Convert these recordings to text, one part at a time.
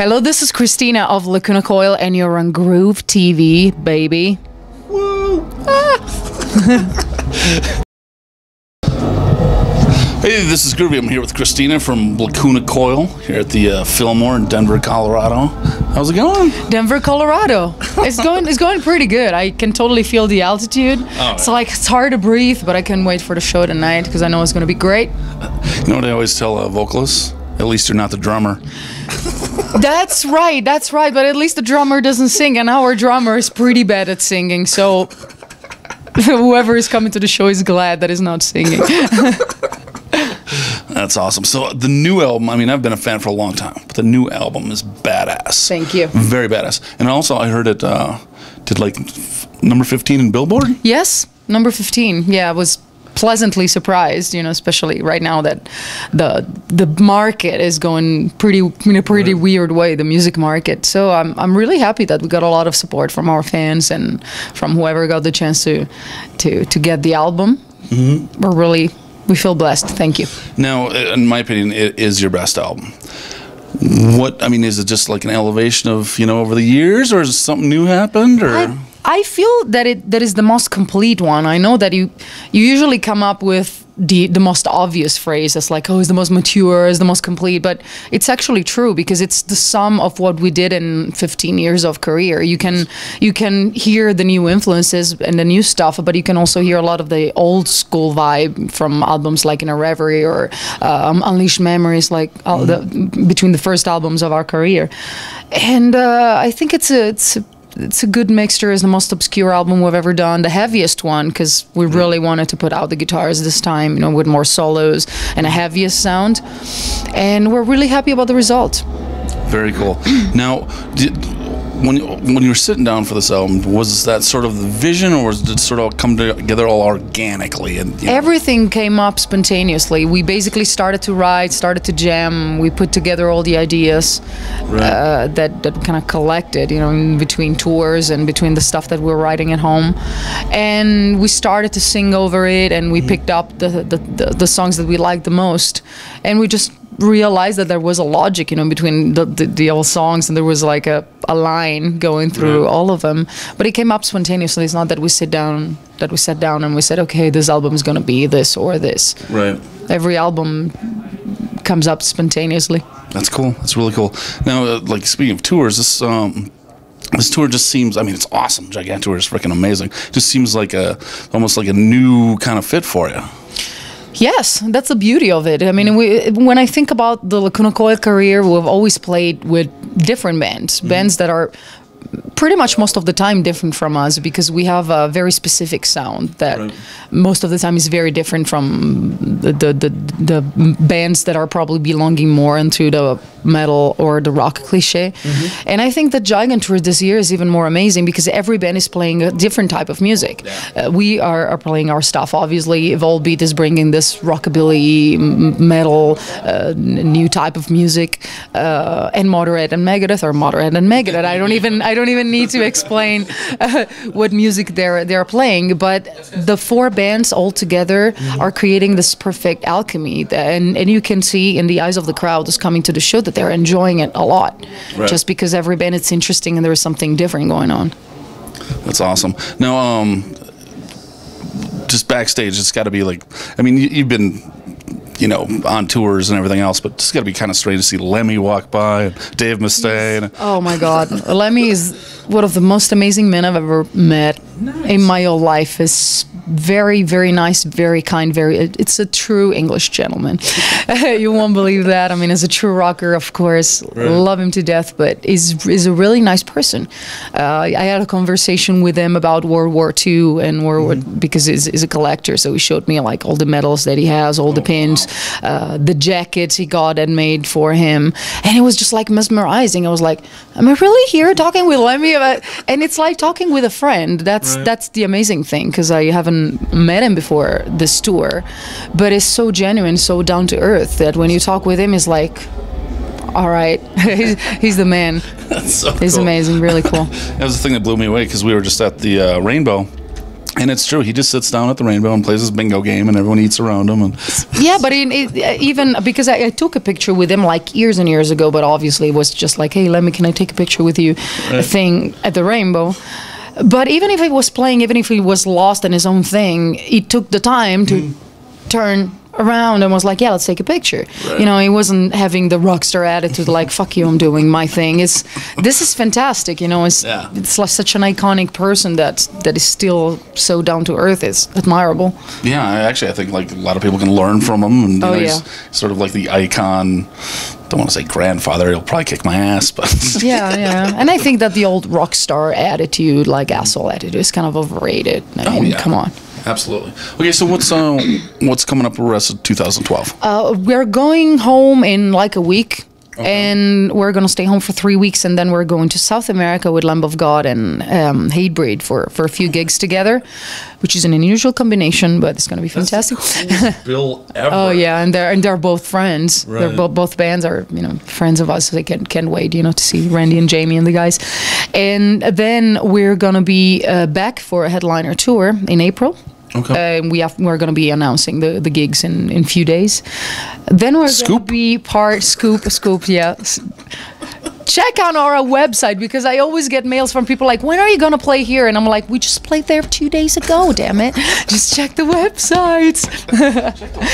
Hello, this is Cristina of Lacuna Coil, and you're on Groovey.TV, baby. Woo! Hey, this is Groovey. I'm here with Cristina from Lacuna Coil here at the Fillmore in Denver, Colorado. How's it going? Denver, Colorado. It's going pretty good. I can totally feel the altitude. Oh, it's like it's hard to breathe, but I can't wait for the show tonight because I know it's going to be great. You know what I always tell vocalists? At least you're not the drummer. That's right. But at least the drummer doesn't sing, and our drummer is pretty bad at singing. So whoever is coming to the show is glad that he's not singing. That's awesome. So the new album, I mean, I've been a fan for a long time, but the new album is badass. Thank you. Very badass. And also, I heard it did like number 15 in Billboard? Yes, number 15. Yeah, I was pleasantly surprised, you know, especially right now that the market is going pretty in a pretty weird way, the music market. So I'm really happy that we got a lot of support from our fans and from whoever got the chance to get the album. Mm-hmm. We feel blessed. Thank you. Now, in my opinion, it is your best album. What, I mean, is it just like an elevation of, you know, over the years, or has something new happened, or? I feel that is the most complete one. I know that you usually come up with the most obvious phrase that's like, oh, it's the most mature, it's the most complete, but it's actually true because it's the sum of what we did in 15 years of career. You can hear the new influences and the new stuff, but you can also hear a lot of the old school vibe from albums like In a Reverie or Unleashed Memories, like between the first albums of our career. And I think it's a good mixture. It's the most obscure album we've ever done, the heaviest one, because we really wanted to put out the guitars this time, you know, with more solos and a heaviest sound, and we're really happy about the result. Very cool. Now, when you were sitting down for this album, was that sort of the vision, or did it sort of come together all organically? And everything came up spontaneously. We basically started to write, started to jam. We put together all the ideas that kind of collected, you know, in between tours and between the stuff that we were writing at home, and we started to sing over it, and we picked up the songs that we liked the most, and we just realized that there was a logic, you know, between the old songs, and there was like a line going through all of them. But it came up spontaneously. It's not that we sat down and we said, okay, this album is going to be this or this. Right. Every album comes up spontaneously. That's cool. That's really cool. Now, like, speaking of tours, this tour just seems, I mean, it's awesome. Gigantor is freaking amazing. Just seems like almost like a new kind of fit for you. Yes, that's the beauty of it. I mean, when I think about the Lacuna Coil career, we've always played with different bands that are pretty much most of the time different from us, because we have a very specific sound that most of the time is very different from the bands that are probably belonging more into the metal or the rock cliche. And I think that Gigantor this year is even more amazing because every band is playing a different type of music. We are playing our stuff. Obviously, Volbeat is bringing this rockabilly metal new type of music, and Motorhead and Megadeth. I don't even need to explain what music they're playing, but the four bands all together are creating this perfect alchemy, and you can see in the eyes of the crowd who's coming to the show that they're enjoying it a lot, just because every band it's interesting and there's something different going on. That's awesome. Now, just backstage, it's got to be like, I mean, you've been, you know, on tours and everything else, but it's got to be kind of strange to see Lemmy walk by, and Dave Mustaine. Oh my God, Lemmy is one of the most amazing men I've ever met in my whole life. Is very, very nice, very kind, it's a true English gentleman. You won't believe that. I mean, as a true rocker, of course, love him to death, but is a really nice person. I had a conversation with him about World War II and because he's a collector, so he showed me like all the medals that he has, all the pins, the jackets he got and made for him, and it was just like mesmerizing. I was like, am I really here talking with Lemmy about? And it's like talking with a friend. That's the amazing thing, because I haven't met him before this tour, but it's so genuine, so down to earth that when you talk with him, it's like, all right, he's the man. That's so cool. Amazing, really cool. That was the thing that blew me away, because we were just at the Rainbow, And it's true. He just sits down at the Rainbow and plays his bingo game, and everyone eats around him. And yeah, but even because I took a picture with him like years and years ago, but obviously it was just like, hey, Lemmy, can I take a picture with you? A thing at the Rainbow. But even if he was playing, even if he was lost in his own thing, he took the time to turn around and was like, yeah, let's take a picture. Right. You know, he wasn't having the rock star attitude like, fuck you, I'm doing my thing. This is fantastic, you know. It's like such an iconic person that is still so down to earth. It's admirable. Yeah, I think like a lot of people can learn from him, and you know, he's sort of like the icon. Don't want to say grandfather, he'll probably kick my ass, but yeah. And I think that the old rock star attitude, like asshole attitude, is kind of overrated. I mean, come on. Absolutely. Okay, so what's coming up for the rest of 2012? We're going home in like a week. Okay. And we're going to stay home for 3 weeks, and then we're going to South America with Lamb of God and Hatebreed for a few gigs together, which is an unusual combination, but it's going to be fantastic. That's the coolest bill ever. Oh yeah, and they're both friends. Right. They're both bands are, you know, friends of us. So they can't wait, you know, to see Randy and Jamie and the guys. And then we're going to be back for a headliner tour in April. Okay. We're going to be announcing the gigs in a few days. Then we're going to be Scoop, yeah. Check on our website, because I always get mails from people like, when are you going to play here? And I'm like, we just played there 2 days ago, damn it. Just check the websites.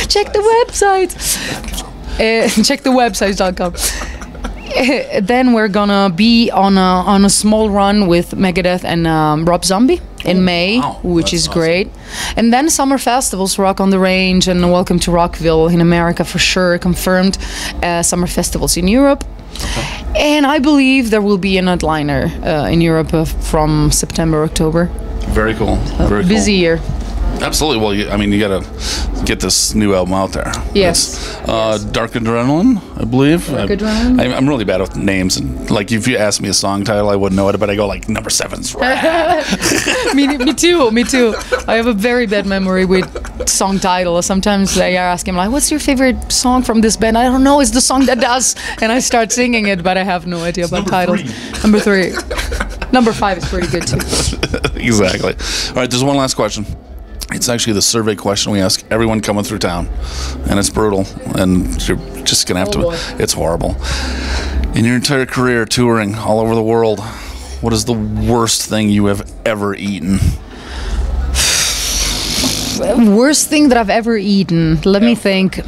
Check the websites. Check the websites.com. Then we're gonna be on a small run with Megadeth and Rob Zombie in May, which is great. And then summer festivals, Rock on the Range and Welcome to Rockville in America for sure, confirmed. Summer festivals in Europe. Okay. And I believe there will be an headliner in Europe from September, October. Very cool. Very cool. Busy year. Absolutely. Well, I mean, you got to get this new album out there. Yes. Dark Adrenaline, I believe. Dark Adrenaline. I'm really bad with names, and like if you asked me a song title, I wouldn't know it, but I go like number 7's rad. me too. I have a very bad memory with song titles. Sometimes I ask him like, "What's your favorite song from this band?" I don't know. It's the song that does, and I start singing it, but I have no idea about titles. Number 3. Number 5 is pretty good too. Exactly. All right. There's one last question. It's actually the survey question we ask everyone coming through town, and it's brutal, and you're just gonna have to. It's horrible. In your entire career touring all over the world, what is the worst thing you have ever eaten? Worst thing that I've ever eaten. Let me think.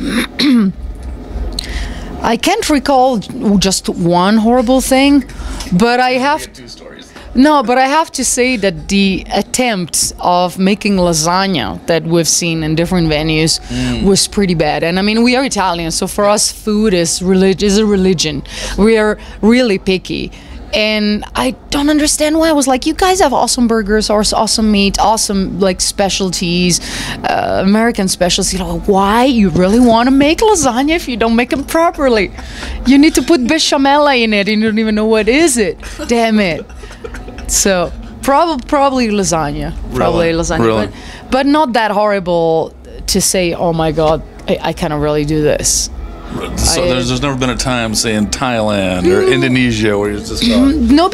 I can't recall just one horrible thing, but I have. 2 stories. No, but I have to say that the attempt of making lasagna that we've seen in different venues was pretty bad. And I mean, we are Italian, so for us, food is a religion. We are really picky. And I don't understand why. I was like, you guys have awesome burgers, awesome meat, awesome like specialties, American specialties. You know, why you really want to make lasagna if you don't make them properly? You need to put bechamel in it, and you don't even know what is it. Damn it. So probably lasagna. Probably lasagna. Really? But not that horrible to say, oh my God, I cannot really do this. So there's never been a time, say in Thailand or Indonesia, where you're just no,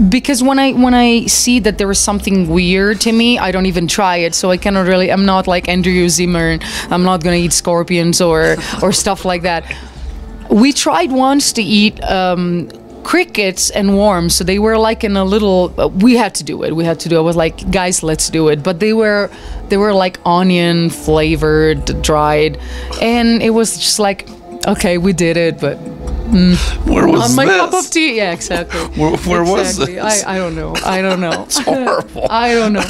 because when I see that there is something weird to me, I don't even try it. So I cannot really. I'm not like Andrew Zimmern. I'm not gonna eat scorpions or stuff like that. We tried once to eat crickets and worms, so they were like in a little. We had to do it. I was like, guys, let's do it. But they were like onion flavored, dried, and it was just like, okay, we did it, but. Where was on my this? cup of tea? Yeah, exactly. Where was this? I don't know. It's horrible. I don't know.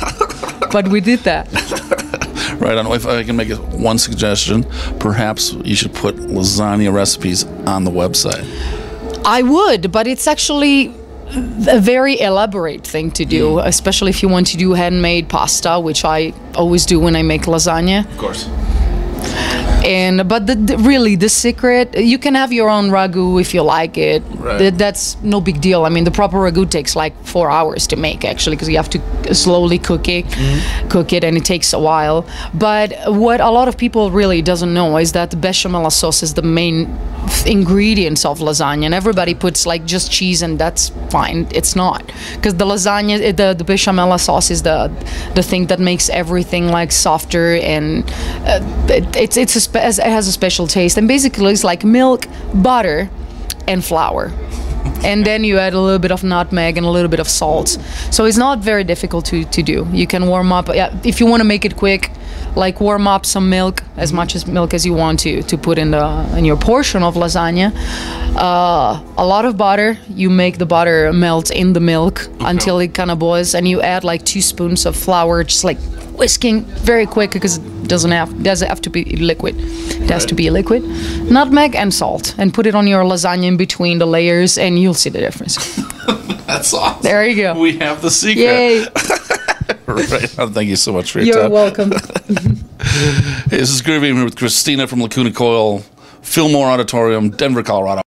But we did that. Right on. If I can make one suggestion, perhaps you should put lasagna recipes on the website. I would, but it's actually a very elaborate thing to do, especially if you want to do handmade pasta, which I always do when I make lasagna. Of course. And but really the secret, you can have your own ragu if you like it. Right. That's no big deal. I mean, the proper ragu takes like 4 hours to make actually, because you have to slowly cook it, and it takes a while. But what a lot of people really doesn't know is that the bechamel sauce is the main ingredients of lasagna, and everybody puts like just cheese, and that's fine. It's not, because the lasagna, the bechamel sauce is the thing that makes everything like softer, and it has a special taste. And basically it's like milk, butter, and flour. And then you add a little bit of nutmeg and a little bit of salt. So it's not very difficult to do. You can warm up, if you want to make it quick, like warm up some milk, as much as milk as you want to put in your portion of lasagna. A lot of butter. You make the butter melt in the milk until it kind of boils, and you add like 2 spoons of flour, just like whisking very quick, because it doesn't have to be liquid. It has to be liquid. Nutmeg and salt, and put it on your lasagna in between the layers, and you'll see the difference. That's awesome. There you go. We have the secret. Yay. Right. Thank you so much for your time. You're welcome. Hey, this is Groovey. I'm here with Cristina from Lacuna Coil, Fillmore Auditorium, Denver, Colorado.